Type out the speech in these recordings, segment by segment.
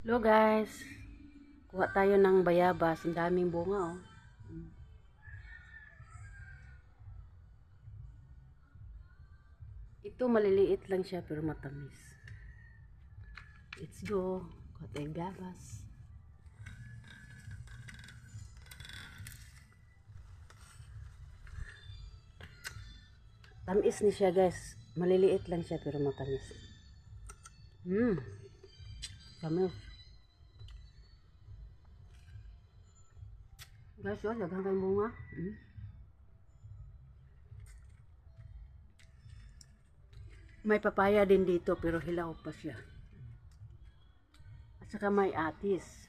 Hello guys, kuha tayo ng bayabas, ang daming bunga oh. Ito maliliit lang siya pero matamis. Let's go, kuha tayong bayabas. Tamis ni siya guys, maliliit lang siya pero matamis. Tamis. Guys, oh, daghang kayong bunga. May papaya din dito pero hilaw pa siya. At saka may atis.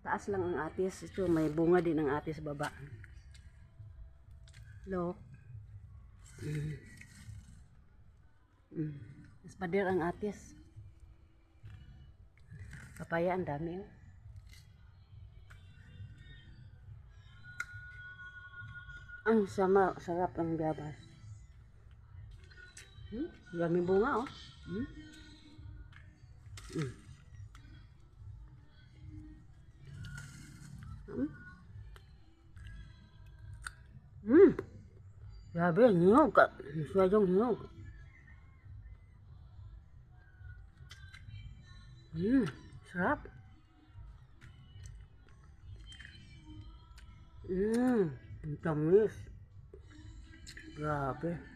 Taas lang ang atis. Ito may bunga din ang atis sa baba. Look. Mas pader ang atis. Papaya ang dami oh. Ang sarap ang bayabas. Dami bunga oh. Grabe, hinog. Masyadong hinog. Sarap. Ang tamis. Grabe.